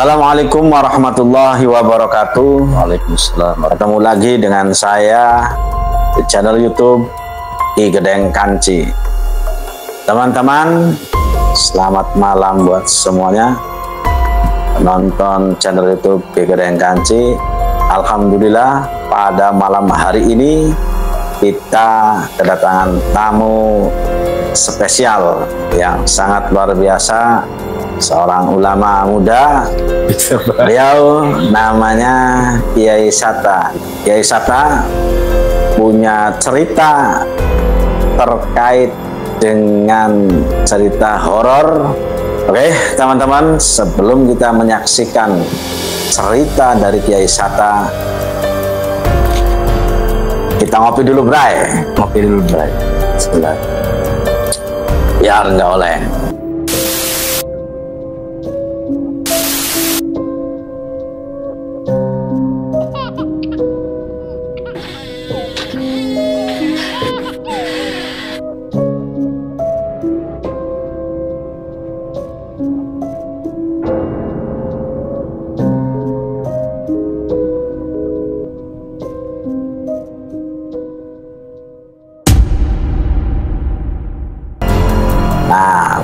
Assalamualaikum warahmatullahi wabarakatuh. Waalaikumsalam. Ketemu lagi dengan saya di channel YouTube Ki Gedeng Kanci. Teman-teman, selamat malam buat semuanya penonton channel YouTube Ki Gedeng Kanci. Alhamdulillah pada malam hari ini kita kedatangan tamu spesial yang sangat luar biasa. Seorang ulama muda, beliau namanya Kiai Sata. Kiai Sata punya cerita terkait dengan cerita horor. Oke, teman-teman, sebelum kita menyaksikan cerita dari Kiai Sata, kita ngopi dulu, Bray. Ngopi dulu, Bray. Bismillah. Biar nggak oleh.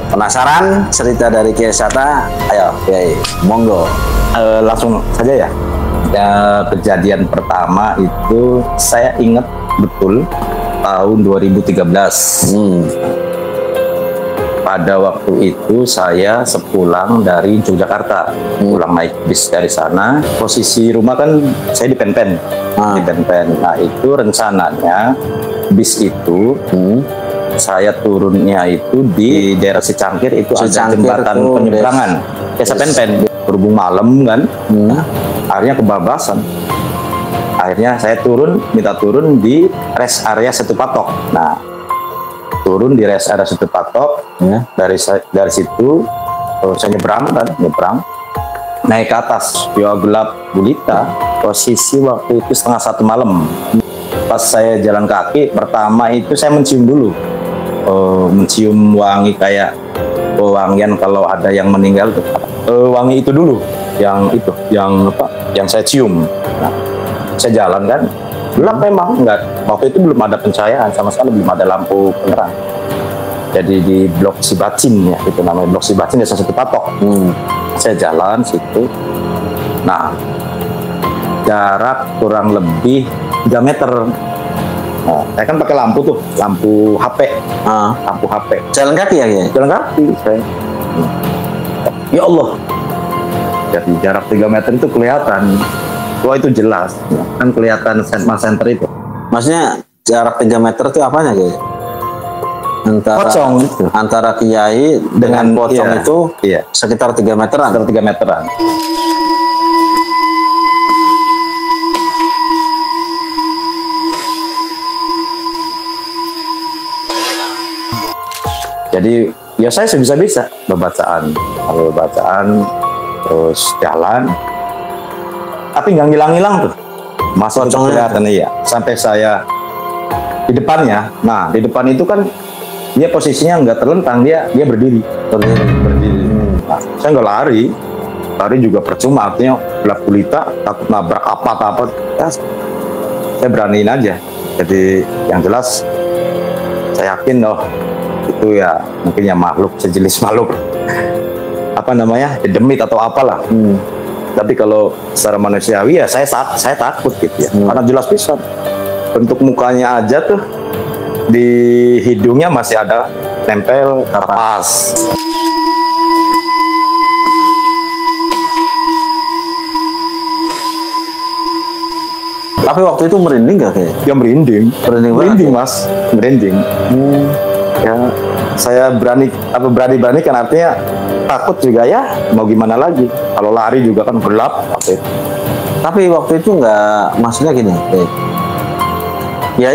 Penasaran cerita dari Kiai Sata? Ayo, Kiai, monggo. Langsung saja ya. Kejadian pertama itu saya ingat betul tahun 2013. Pada waktu itu saya sepulang dari Yogyakarta, pulang naik bis dari sana. Posisi rumah kan saya di Pen-Pen, di Pen-Pen. Nah itu rencananya bis itu saya turunnya itu di daerah Secangkir, itu ada jembatan penyeberangan Desa Pen-Pen. Berhubung malam kan, akhirnya kebablasan. Akhirnya saya minta turun di rest area Setu Patok. Nah, turun di rest area Setu Patok, ya. Dari situ saya nyebrang, naik ke atas. Ya gelap gulita. Posisi waktu itu 1:30 malam. Pas saya jalan kaki, pertama itu saya mencium dulu. Mencium wangi kayak wangian kalau ada yang meninggal tuh. Wangi itu dulu yang saya cium. Nah, saya jalan kan gelap memang, enggak, waktu itu belum ada pencahayaan sama sekali, belum ada lampu penerang. Jadi di blok Sibacin ya, itu namanya blok Sibacin desa Setu Patok. Saya jalan situ. Nah, jarak kurang lebih 3 meter. Nah, saya kan pakai lampu tuh, lampu HP. Lampu HP. Jalan kaki ya? Jalan kaki saya. Ya Allah. Jadi jarak 3 meter itu kelihatan. Wah itu jelas. Kan kelihatan Sentmas Center itu. Maksudnya jarak 3 meter itu apanya, Kiai? Pocong itu. Antara Kiai dengan pocong itu sekitar 3 meteran. Sekitar 3 meteran. Jadi ya saya sebisa-bisa bacaan terus jalan, tapi nggak ngilang-ngilang tuh. Masuk kelihatan iya. Sampai saya di depannya. Nah di depan itu kan dia posisinya nggak terlentang, dia berdiri. Nah, saya nggak lari juga percuma, artinya gelap gulita, takut nabrak apa. Ya, saya beraniin aja. Jadi yang jelas saya yakin itu ya mungkin ya makhluk, sejenis makhluk apa namanya, demit atau apalah. Tapi kalau secara manusiawi ya saya takut gitu ya, karena jelas bisa bentuk mukanya aja tuh, di hidungnya masih ada nempel kapas. Tapi waktu itu merinding gak, Kiai? Ya merinding mas, merinding. Ya saya berani kan, artinya takut juga ya, mau gimana lagi, kalau lari juga kan gelap waktu itu. Tapi waktu itu nggak, maksudnya gini, ya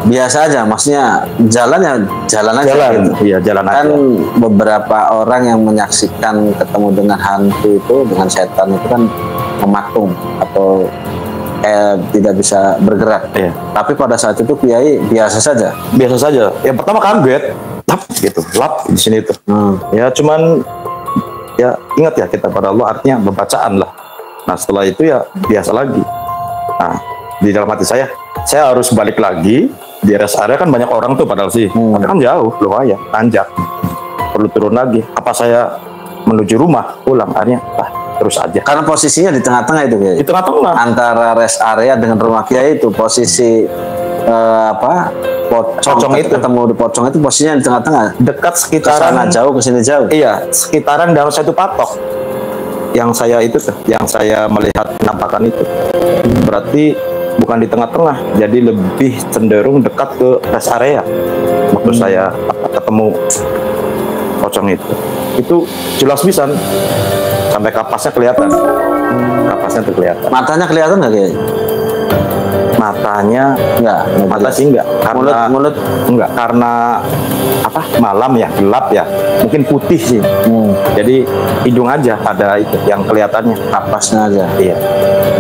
biasa aja, maksudnya jalan aja gitu. Iya, jalan kan aja. Beberapa orang yang menyaksikan ketemu dengan hantu itu, dengan setan itu kan mematung atau tidak bisa bergerak. Tapi pada saat itu Kiai biasa saja. Yang pertama kaget, lap gitu, lap di sini tuh. Ya cuman ya ingat ya kita pada Allah, artinya bacaan lah. Nah setelah itu ya biasa lagi. Nah di dalam hati saya harus balik lagi di rest area, kan banyak orang tuh padahal sih, tapi kan jauh lumayan, tanjak, perlu turun lagi. Apa saya menuju rumah pulang? Akhirnya terus aja. Karena posisinya di tengah-tengah itu Kiai. Di tengah-tengah Antara rest area dengan rumah Kiai itu posisi pocong itu ketemu di pocong itu posisinya di tengah-tengah. Dekat sekitaran kesana jauh kesini jauh. Iya, sekitaran Danau Satu Patok. Yang saya itu tuh, yang saya melihat penampakan itu. Berarti bukan di tengah-tengah, jadi lebih cenderung dekat ke rest area. Waktu saya ketemu pocong itu jelas bisa sampai kapasnya kelihatan. Kapasnya tuh kelihatan. Matanya kelihatan nggak Kiai? Matanya mata sih enggak, karena mulut enggak, karena apa, malam ya, gelap ya, mungkin putih sih. Jadi hidung aja ada itu yang kelihatannya, napasnya aja. Iya,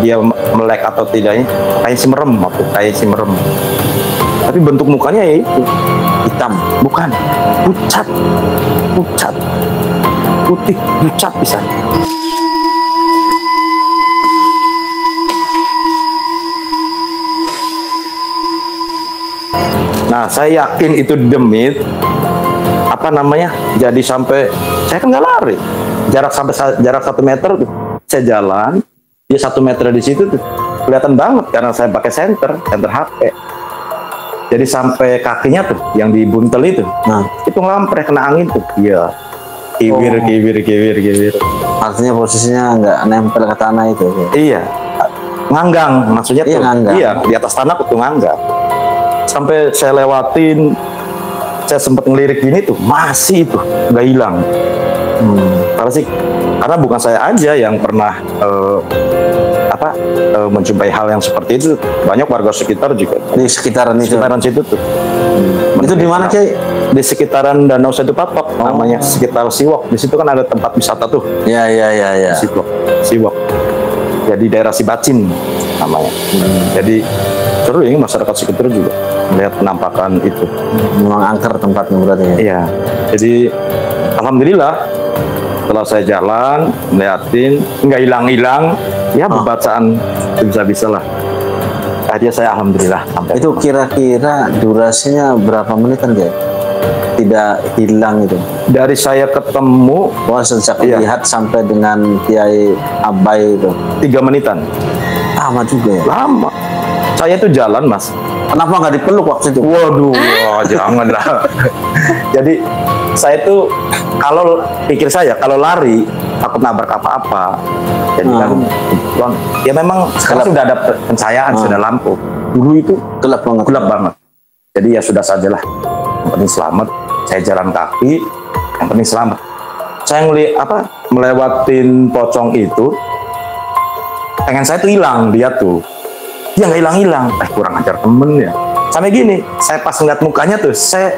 dia melek atau tidaknya kayak si merem, kayak si merem. Tapi bentuk mukanya ya itu hitam, bukan pucat, putih, pucat bisa. Nah, saya yakin itu demit, apa namanya, jadi sampai, saya kan nggak lari, jarak 1 meter tuh, saya jalan, dia 1 meter di situ tuh, kelihatan banget karena saya pakai senter HP. Jadi sampai kakinya tuh, yang dibuntel itu, itu ngelampreh kena angin tuh, iya, kibir. Artinya posisinya nggak nempel ke tanah itu. Iya, nganggang, maksudnya tuh, iya, di atas tanah tuh nganggang. Sampai saya lewatin, saya sempat ngelirik gini tuh, masih itu nggak hilang. Karena bukan saya aja yang pernah menjumpai hal yang seperti itu, banyak warga sekitar juga di sekitaran situ tuh. Itu di mana Kiai? Di sekitaran Danau Satu Patok, namanya sekitar Siwok. Di situ kan ada tempat wisata tuh. Iya. Siwok. Jadi daerah Sibacin namanya. Jadi seru ini masyarakat sekitar juga melihat penampakan itu. Memang angker tempatnya berarti ya? Iya. Jadi alhamdulillah setelah saya jalan melihatin nggak hilang-hilang, ya bacaan bisa-bisa lah. Akhirnya saya alhamdulillah sampai. Itu kira-kira durasinya berapa menit kan Kiai? Tidak hilang itu? Dari saya ketemu, sejak lihat sampai dengan Kiai Abai itu 3 menitan. Lama juga ya? Lama. Saya itu jalan Mas. Kenapa nggak dipeluk waktu itu? Waduh, janganlah. Jadi saya itu kalau pikir saya kalau lari takut nabrak apa-apa. Jadi kan ya memang sekarang sudah ada pencahayaan, sudah lampu. Dulu itu gelap banget. Jadi ya sudah sajalah. Yang penting selamat. Saya jalan kaki, yang penting selamat. Saya melewatin pocong itu, pengen saya tuh hilang dia tuh. Dia nggak hilang-hilang, kurang ajar temen ya. Sampai gini, saya pas ngeliat mukanya tuh, saya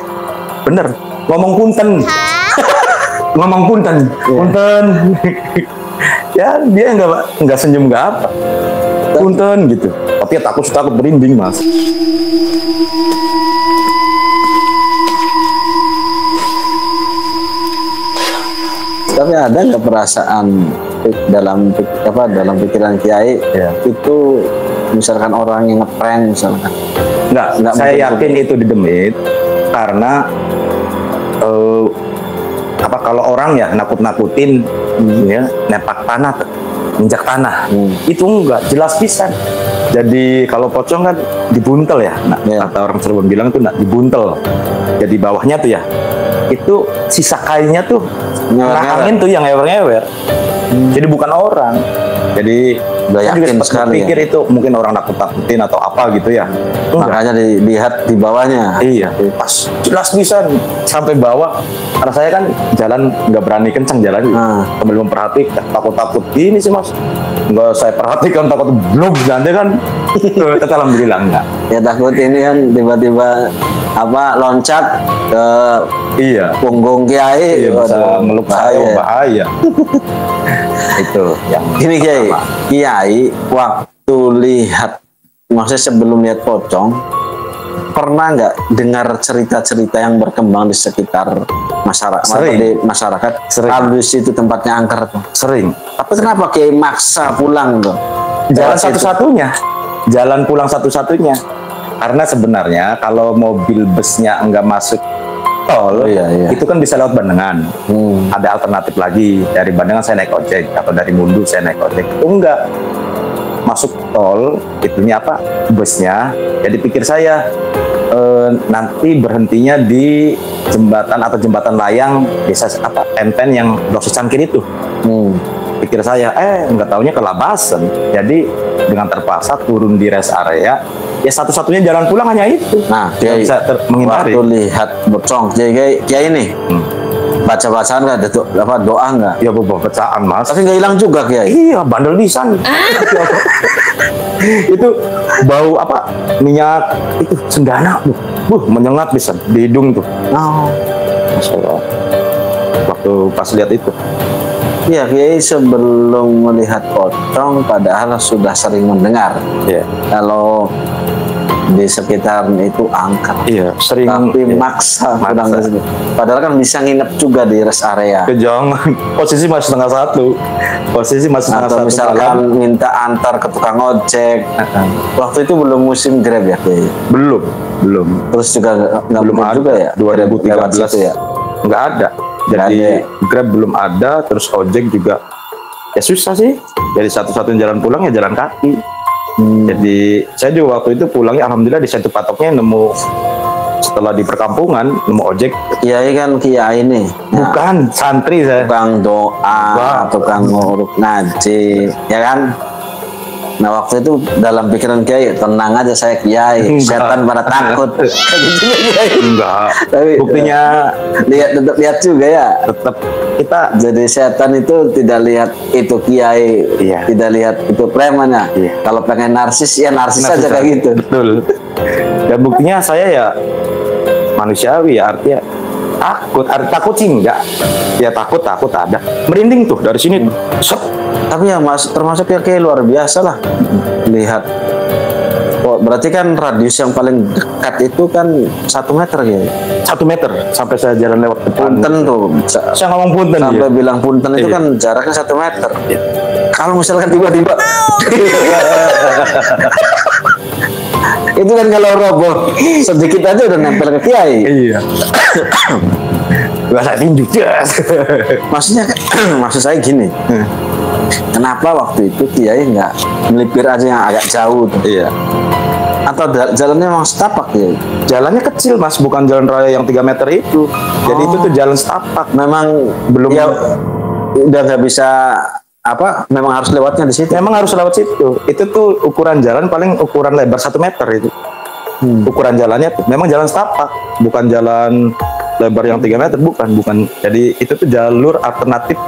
bener ngomong punten, punten. Ya dia nggak senyum nggak apa, punten gitu. Tapi ya takut berinding Mas. Tapi ada nggak perasaan dalam pikiran Kiai itu, misalkan orang yang ngeprank misalkan? Nggak, saya yakin itu didemit karena kalau orang ya nakut-nakutin, ya nepak tanah, injak tanah, itu enggak jelas pisan. Jadi kalau pocong kan dibuntel ya, kata orang Cirebon bilang itu dibuntel. Jadi bawahnya tuh ya, itu sisa kainnya tuh angin tuh yang ngewer-ngewer. Jadi bukan orang. Jadi saya juga pikir itu mungkin orang nakut-nakutin atau apa gitu ya. Makanya dilihat di bawahnya. Iya, pas jelas bisa sampai bawah. Karena saya kan jalan nggak berani kencang jalan, sambil memperhatikan, takut gini sih Mas. Nggak saya perhatikan, takut belum nanti kan. Alhamdulillah enggak. Ya takut ini kan tiba-tiba loncat ke punggung Kiai, bisa meluk saya, bahaya. Itu yang ini Kiai waktu lihat, maksudnya sebelum lihat pocong, pernah nggak dengar cerita-cerita yang berkembang di sekitar masyarakat. Habis itu tempatnya angker tuh. Sering. Tapi kenapa Kiai maksa pulang tuh? Jalan satu-satunya. Jalan pulang satu-satunya. Karena sebenarnya kalau mobil busnya enggak masuk tol, itu kan bisa lewat Bandengan. Ada alternatif lagi. Dari Bandengan saya naik ojek, atau dari Mundu saya naik ojek. Itu enggak masuk tol, itunya apa? Busnya. Jadi pikir saya nanti berhentinya di jembatan layang desa apa Penten yang Blok Cangkir itu. Pikir saya, nggak taunya kelabasan. Jadi dengan terpaksa turun di rest area. Ya satu-satunya jalan pulang hanya itu. Nah, dia bisa menghindari. Waktu lihat bocong, Kiai ini baca-bacaan nggak, doa nggak? Ya bacaan Mas. Tapi nggak hilang juga Kiai. Iya, bandel pisan. Itu bau apa? Minyak itu cendana, menyengat pisan di hidung tuh. Masya Allah. Waktu pas lihat itu. Iya, Kiai sebelum melihat pocong padahal sudah sering mendengar. Kalau di sekitar itu angker. Sering. Tapi maksa. Padahal kan bisa nginep juga di rest area. Jangan. Posisi masih setengah satu. Atau misalkan minta antar ke tukang ojek. Waktu itu belum musim Grab ya, Kiai? Belum. Terus juga belum ada juga ya? 2013 ya? Nggak ada. Jadi Grab belum ada, terus ojek juga ya susah sih. Jadi satu-satunya jalan pulang ya jalan kaki. Jadi saya juga waktu itu pulangnya alhamdulillah di satu patoknya nemu, setelah di perkampungan nemu ojek. Kiai kan Kiai nih. Bukan, santri saya. Tukang doa, tukang nguruk ngaji, ya kan? Nah waktu itu dalam pikiran Kiai, tenang aja saya Kiai, setan pada takut. Kayak gitu Kiai. Enggak. Tapi buktinya lihat juga ya. Tetap kita jadi setan itu tidak lihat itu Kiai, tidak lihat itu preman ya. Kalau pengen narsis ya narsis aja kayak gitu. Betul. Dan buktinya saya ya manusiawi ya, artinya takut sih enggak. Ya takut ada. Merinding tuh dari sini. Tapi ya Mas, termasuk ya kayak luar biasa lah lihat. Berarti kan radius yang paling dekat itu kan 1 meter ya? 1 meter sampai saya jalan lewat depan. Punten tuh. Saya ngomong punten. Sampai bilang punten itu kan jaraknya 1 meter. Kalau misalkan tiba-tiba itu kan kalau roboh sedikit aja udah nempel ke Kiai. Iya. Bahasa tinju. Maksud saya gini. Kenapa waktu itu Kiai nggak melipir aja yang agak jauh tuh? Atau jalannya memang setapak ya? Jalannya kecil Mas, bukan jalan raya yang 3 meter itu. Jadi itu tuh jalan setapak. Memang belum ya, udah nggak bisa memang harus lewatnya di situ. Memang harus lewat situ. Itu tuh ukuran jalan paling ukuran lebar 1 meter itu. Ukuran jalannya tuh memang jalan setapak, bukan jalan lebar yang 3 meter, bukan. Jadi itu tuh jalur alternatif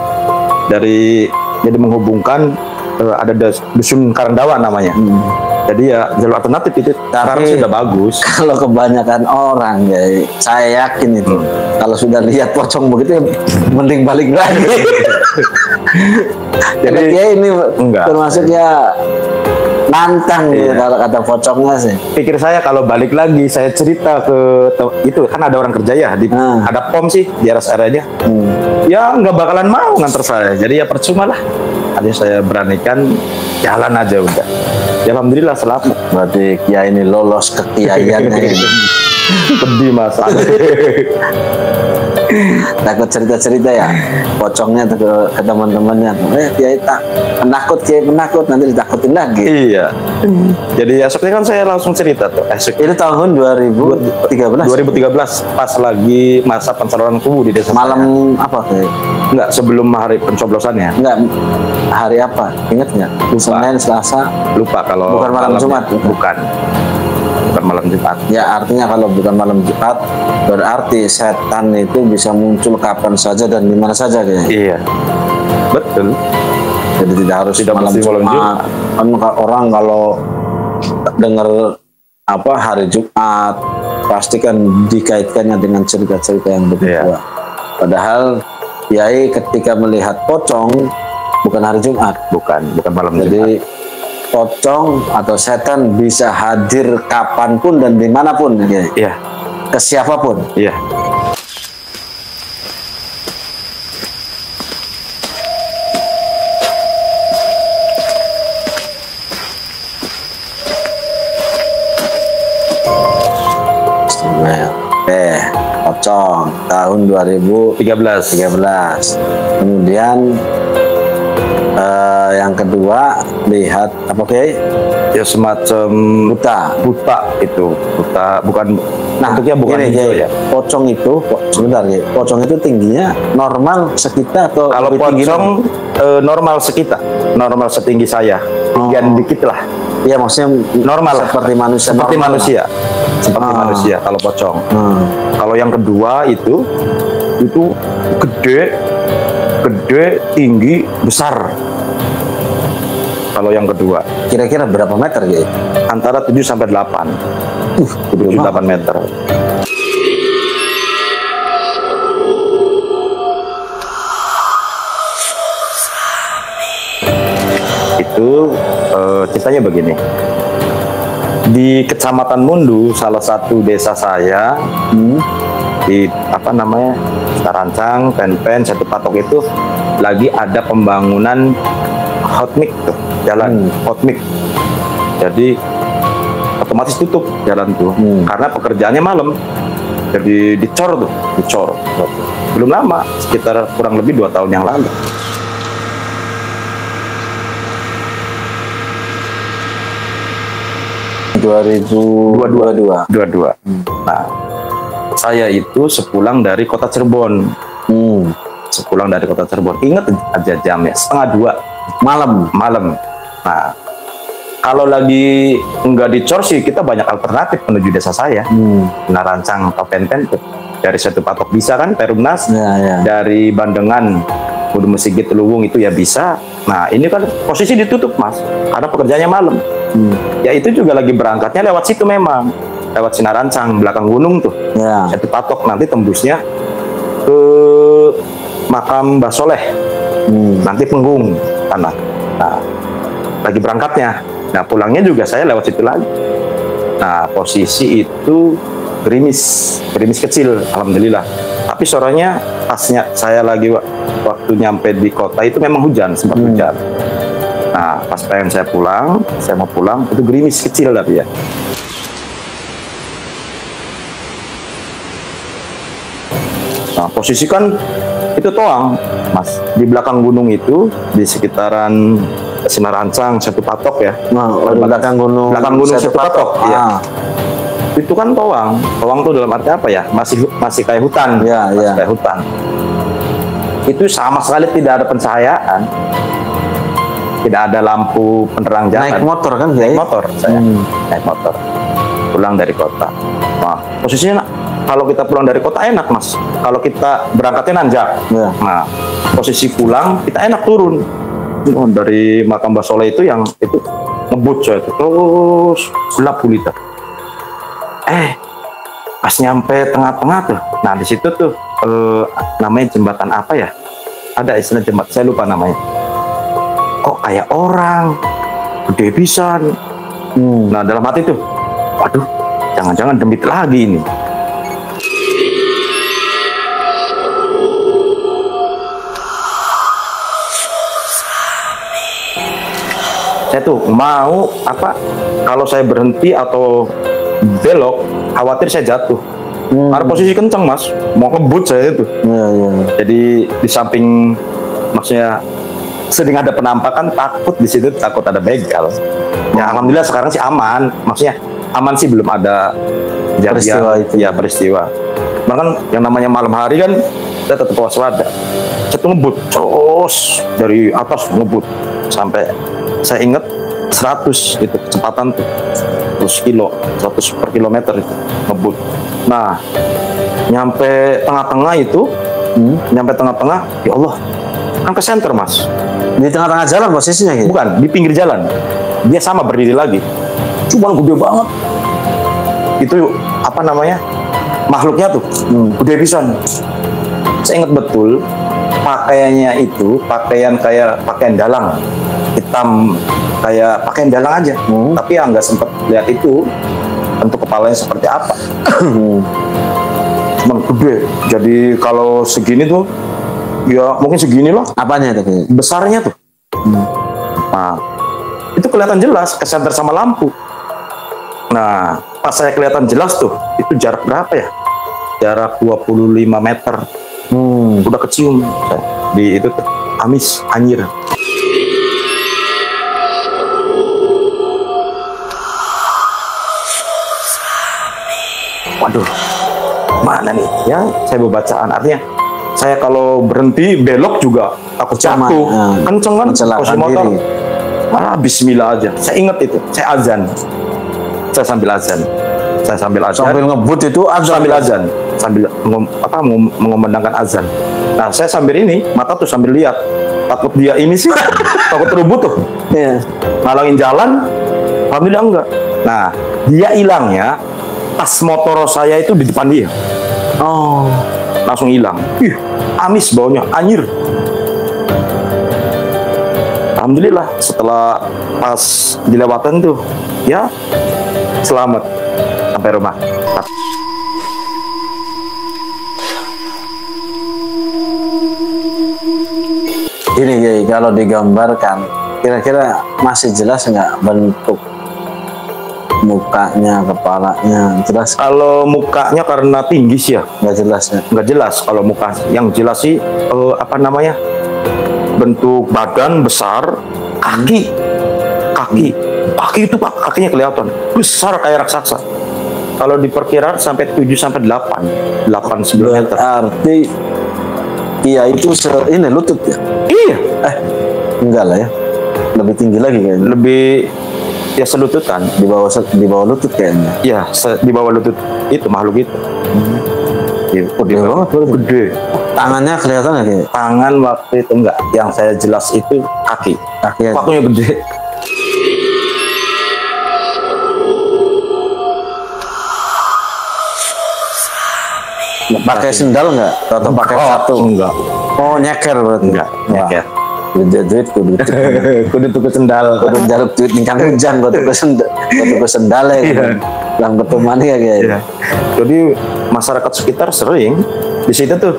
dari, jadi menghubungkan ada dusun Karandawa namanya. Jadi ya jalur alternatif itu sekarang sudah bagus. Kalau kebanyakan orang ya, saya yakin itu kalau sudah lihat pocong begitu mending balik lagi. Jadi ya ini termasuk ya nantang gitu kalau kata pocongnya sih. Pikir saya kalau balik lagi saya cerita ke itu kan ada orang kerja ya ada pom sih di atas areanya. Ya nggak bakalan mau nganter saya. Jadi ya percuma lah. Ada saya beranikan jalan aja udah. Ya alhamdulillah selamat. Berarti Kiai ini lolos kekiaiannya ini. Pedih Mas. Takut cerita-cerita ya pocongnya tuh ke teman-temannya. Kiai penakut nanti ditakutin lagi. Iya. Jadi esoknya kan saya langsung cerita tuh. Itu tahun 2013. 2013 pas lagi masa pencalonan kubu di desa. Malam apa Kiai? Enggak, sebelum hari pencoblosannya. Enggak, hari apa? Ingat nggak? Senin, Selasa. Lupa kalau. Bukan malam Jumat. Bukan malam Jumat. Ya artinya kalau bukan malam Jumat berarti setan itu bisa muncul kapan saja dan di mana saja kayaknya. Iya. Betul. Jadi tidak harus malam Jumat. Kan orang kalau dengar hari Jumat pasti kan dikaitkannya dengan cerita-cerita yang begitu. Padahal Kiai ketika melihat pocong bukan hari Jumat, bukan malam Jumat. Jadi pocong atau setan bisa hadir kapanpun dan dimanapun, Iya. Ke siapapun. Iya. Oke, pocong tahun 2013. Kemudian yang kedua lihat apa ya semacam buta itu bukan, nah bentuknya bukan hijau ya. Pocong itu sebentar ya, pocong itu tingginya normal sekitar atau kalau pocong normal sekitar, normal setinggi saya, tinggian dikit lah. Iya, maksudnya normal seperti manusia, seperti normal manusia lah. Seperti manusia kalau pocong. Kalau yang kedua itu gede, tinggi, besar. Kalau yang kedua, kira-kira berapa meter gitu? Antara 7 sampai 8. 7-8 meter. Itu ceritanya begini. Di Kecamatan Mundu, salah satu desa saya, di apa namanya, Tarancang, Penpen, Satu Patok itu lagi ada pembangunan hotmix tuh, jalan hotmix. Jadi otomatis tutup jalan tuh karena pekerjaannya malam. Jadi dicor. Belum lama, sekitar kurang lebih 2 tahun yang lalu. dua. Nah, saya itu sepulang dari kota Cirebon. Sepulang dari kota Cirebon, ingat aja jamnya 1:30 malam. Nah, kalau lagi nggak dicor sih, kita banyak alternatif menuju desa saya. Narancang atau Penpen tuh. Dari Satu Patok bisa kan, Perumnas. Dari Bandengan, Kudu Mesigit, Luwung itu ya bisa. Nah, ini kan posisi ditutup, Mas, karena pekerjaannya malam. Ya itu juga lagi berangkatnya lewat situ memang. Lewat Sinarancang, belakang gunung tuh. Satu Patok, nanti tembusnya ke makam Mbah Soleh. Nanti Penggung tanah. Nah, lagi berangkatnya. Nah, pulangnya juga saya lewat situ lagi. Nah, posisi itu gerimis kecil, alhamdulillah. Tapi sorenya pasnya saya lagi waktu nyampe di kota itu memang hujan, sempat hujan. Nah, pas pengen saya mau pulang, itu gerimis kecil tapi ya. Nah, posisi kan itu toang, Mas. Di belakang gunung itu, di sekitaran Sinarancang, Satu Patok ya. Belakang gunung Satu Patok. Iya. Itu kan toang. Toang tuh dalam arti apa ya? Masih kayak hutan. Kayak hutan. Itu sama sekali tidak ada pencahayaan. Tidak ada lampu penerang jalan. Naik motor kan? Naik motor saya. Naik motor. Pulang dari kota. Nah, posisinya kalau kita pulang dari kota enak, Mas. Kalau kita berangkatnya nanjak. Nah, posisi pulang kita enak turun. Dari makam Mbah Soleh itu yang itu ngebut saya itu terus gelap gulita. Pas nyampe tengah-tengah tuh, nah di situ tuh namanya jembatan apa ya? Ada istilah jembatan, saya lupa namanya. Kok kayak orang gede pisan. Nah dalam hati tuh, waduh, jangan-jangan demit lagi ini. Saya tuh mau apa, kalau saya berhenti atau belok khawatir saya jatuh. Karena posisi kencang, Mas, mau ngebut saya itu. Jadi di samping, maksudnya sering ada penampakan, takut di situ, takut ada begal. Ya alhamdulillah sekarang sih aman, maksudnya aman sih, belum ada peristiwa itu. Ya peristiwa. Bahkan yang namanya malam hari kan kita tetap waspada. Saya tuh ngebut terus dari atas ngebut sampai saya ingat 100 itu kecepatan tuh, 100 per kilometer itu ngebut. Nah, nyampe tengah-tengah itu, ya Allah, kan ke center, Mas. Di tengah-tengah jalan posisinya gitu? Bukan, di pinggir jalan. Dia sama berdiri lagi. Cuman gede banget. Itu apa namanya? Makhluknya tuh, gede pisan. Saya ingat betul, pakaiannya itu pakaian kayak pakaian dalang. Hitam kayak pakaian dalang aja, tapi ya nggak sempet lihat itu bentuk kepalanya seperti apa. Cuman gede, jadi kalau segini tuh ya mungkin segini loh. Apanya itu? Besarnya tuh. Nah, itu kelihatan jelas, kesenter sama lampu. Nah, pas saya kelihatan jelas tuh, itu jarak berapa ya? Jarak 25 meter. Udah kecium saya. Di itu tuh, amis, anjir. Waduh, mana nih? Ya, saya bacaan. Artinya, saya kalau berhenti belok juga takut jatuh. Kenceng kan? Posisi motor. Bismillah aja. Saya ingat itu. Saya azan. Saya sambil azan. Sambil ngebut itu azan. Sambil azan. Sambil mengumandangkan azan. Nah, saya sambil ini, mata tuh sambil lihat. Takut dia ini sih, takut terubut tuh. Iya. Ngalangin jalan, alhamdulillah enggak. Nah, dia hilangnya pas motor saya itu di depan dia. Oh, langsung hilang. Ih, amis baunya, anjir. Alhamdulillah setelah pas dilewatan tuh, ya selamat sampai rumah. Ini Kiai, kalau digambarkan, kira-kira masih jelas nggak bentuk mukanya, kepalanya? Jelas? Kalau mukanya karena tinggi sih ya, nggak jelas ya? Nggak jelas. Kalau muka yang jelas sih bentuk badan besar, kaki itu Pak, kakinya kelihatan besar kayak raksasa. Kalau diperkirakan sampai 7 sampai 8 meter. Arti iya itu ini lutut ya? Iya. Enggak lah ya. Lebih tinggi lagi kayaknya. Lebih ya selututan, di bawah lutut kayaknya. Iya, di bawah lutut itu makhluk itu. Gede banget, gede. Tangannya kelihatan nggak kayak? Tangan waktu itu enggak. Yang saya jelas itu kaki. Waktunya gede. Pakai sendal nggak? Atau pakai sepatu? Enggak. Oh, nyeker berarti? Enggak, nyeker. Duit kudu tuku sendal, kudu jaluk duit ningkang hujan, kudu ke sendal ya. Lang ketumani ya kayak. Iya. Jadi masyarakat sekitar sering di situ tuh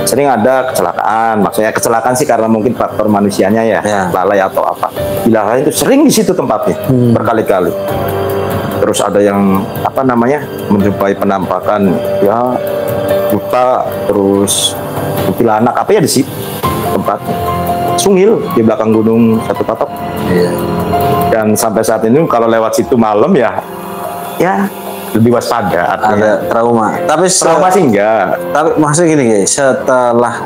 sering ada kecelakaan. Maksudnya kecelakaan sih karena mungkin faktor manusianya ya, lalai atau apa. Bila itu sering di situ tempatnya berkali-kali. Terus ada yang menjumpai penampakan ya buta, terus kuntilanak apa ya di situ tempatnya. Sungil di belakang gunung Satu Patok. Iya. Dan sampai saat ini kalau lewat situ malam ya lebih waspada. Ada trauma. Tapi trauma sih enggak. Tapi maksudnya gini guys, setelah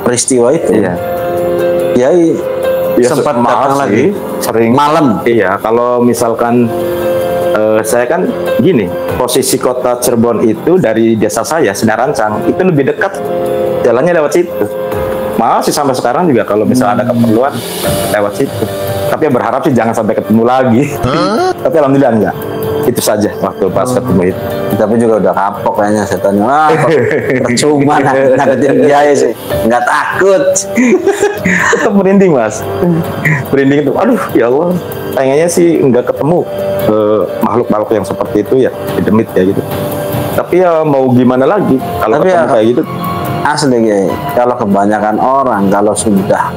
peristiwa itu, Kiai sempat datang lagi sering malam. Iya, kalau misalkan saya kan gini, posisi kota Cirebon itu dari desa saya Sinarancang itu lebih dekat, jalannya lewat situ. Masih sampai sekarang juga kalau misalnya ada keperluan lewat situ. Tapi ya berharap sih jangan sampai ketemu lagi. Tapi alhamdulillah enggak. Itu saja waktu pas ketemu itu. Tapi juga udah kapok kayaknya setannya. Percuma nakutin Kiai sih. Nggak takut. Tetap merinding Mas. Merinding itu. Aduh ya Allah. Pengennya sih nggak ketemu makhluk-makhluk yang seperti itu ya. Demit ya gitu. Tapi ya mau gimana lagi kalau ketemu kayak gitu. Asli ya, kalau kebanyakan orang kalau sudah,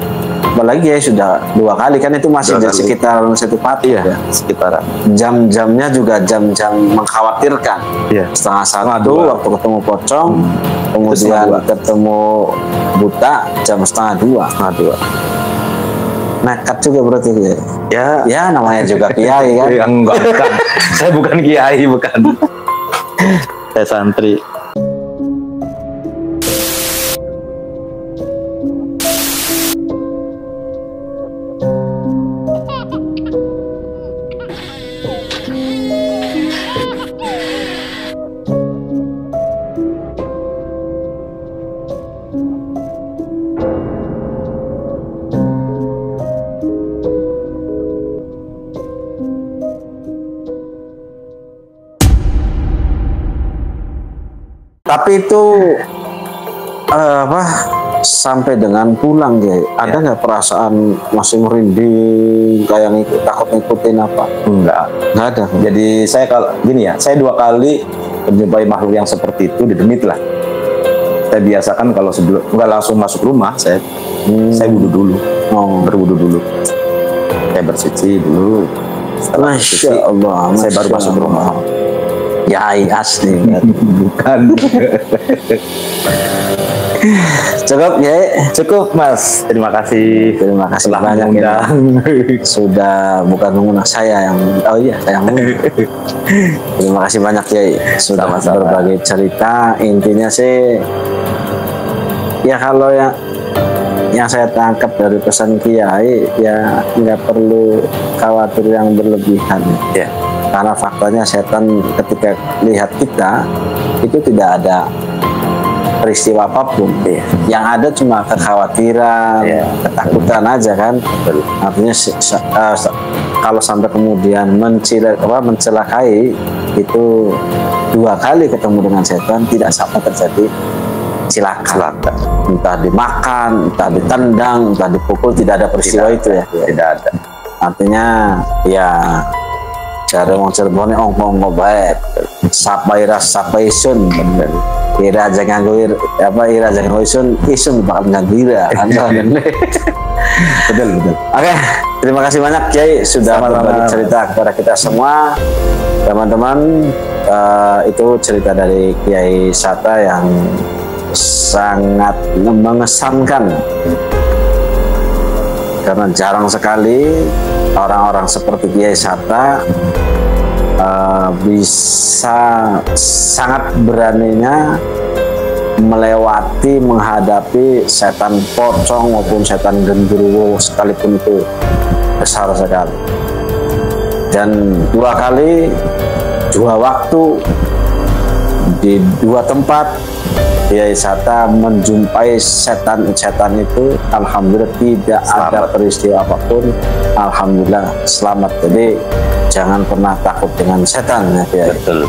apalagi ya sudah 2 kali kan itu masih di sekitar Satu Patok ya, sekitaran. Jam-jamnya juga jam-jam mengkhawatirkan. Setengah 1 waktu ketemu pocong, kemudian ketemu buta jam setengah 2. Nekat juga berarti ya. Ya namanya juga Kiai kan. Enggak, bukan. Saya bukan Kiai, bukan. Saya santri. Tapi itu sampai dengan pulang ya, ada nggak perasaan masih merinding kayak takut ngikutin apa? Enggak ada. Jadi saya kalau gini ya, saya 2 kali menjumpai makhluk yang seperti itu di Demit lah. Saya biasakan kalau sebelum nggak langsung masuk rumah, saya wudhu dulu, berwudhu dulu, saya bersuci dulu, Setelah Masya Allah, saya baru masuk rumah. Yai asli. Bukan. Cukup ya. Cukup Mas. Terima kasih. Terima kasih telah banyak mengundang. Sudah bukan mengundang saya yang saya mengundang. Terima kasih banyak ya sudah berbagi cerita. Intinya sih ya kalau yang saya tangkap dari pesan Kiai ya nggak perlu khawatir yang berlebihan. Ya. Karena faktanya setan ketika lihat kita itu tidak ada peristiwa apapun, yang ada cuma kekhawatiran, ketakutan aja kan. Artinya kalau sampai kemudian mencelakai itu 2 kali ketemu dengan setan, tidak sampai terjadi celaka. Entah dimakan, entah ditendang, entah dipukul, tidak ada peristiwa itu ya. Tidak ada. Artinya ya cara wong Cirebon ongko baik sapa isun ira jangan isun bakal ngandira. Betul. Oke, terima kasih banyak Kiai sudah berbagi cerita kepada kita semua teman-teman. Itu cerita dari Kiai Sata yang sangat mengesankan, karena jarang sekali orang-orang seperti Kiai Sata bisa sangat beraninya menghadapi setan pocong maupun setan genderuwo, sekalipun itu besar sekali. Dan 2 kali 2 waktu di 2 tempat Kiai Sata menjumpai setan-setan itu, alhamdulillah tidak ada peristiwa apapun, alhamdulillah selamat. Jadi jangan pernah takut dengan setan ya. Betul.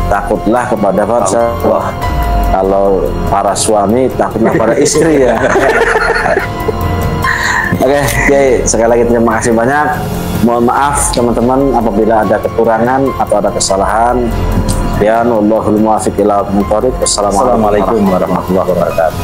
Takutlah kepada Allah. Kalau para suami takutlah pada istri ya. Oke, Kiai, sekali lagi terima kasih banyak. Mohon maaf teman-teman apabila ada kekurangan atau ada kesalahan. Wallahul muwaffiq ila aqwamit thoriq. Wassalamualaikum warahmatullahi wabarakatuh.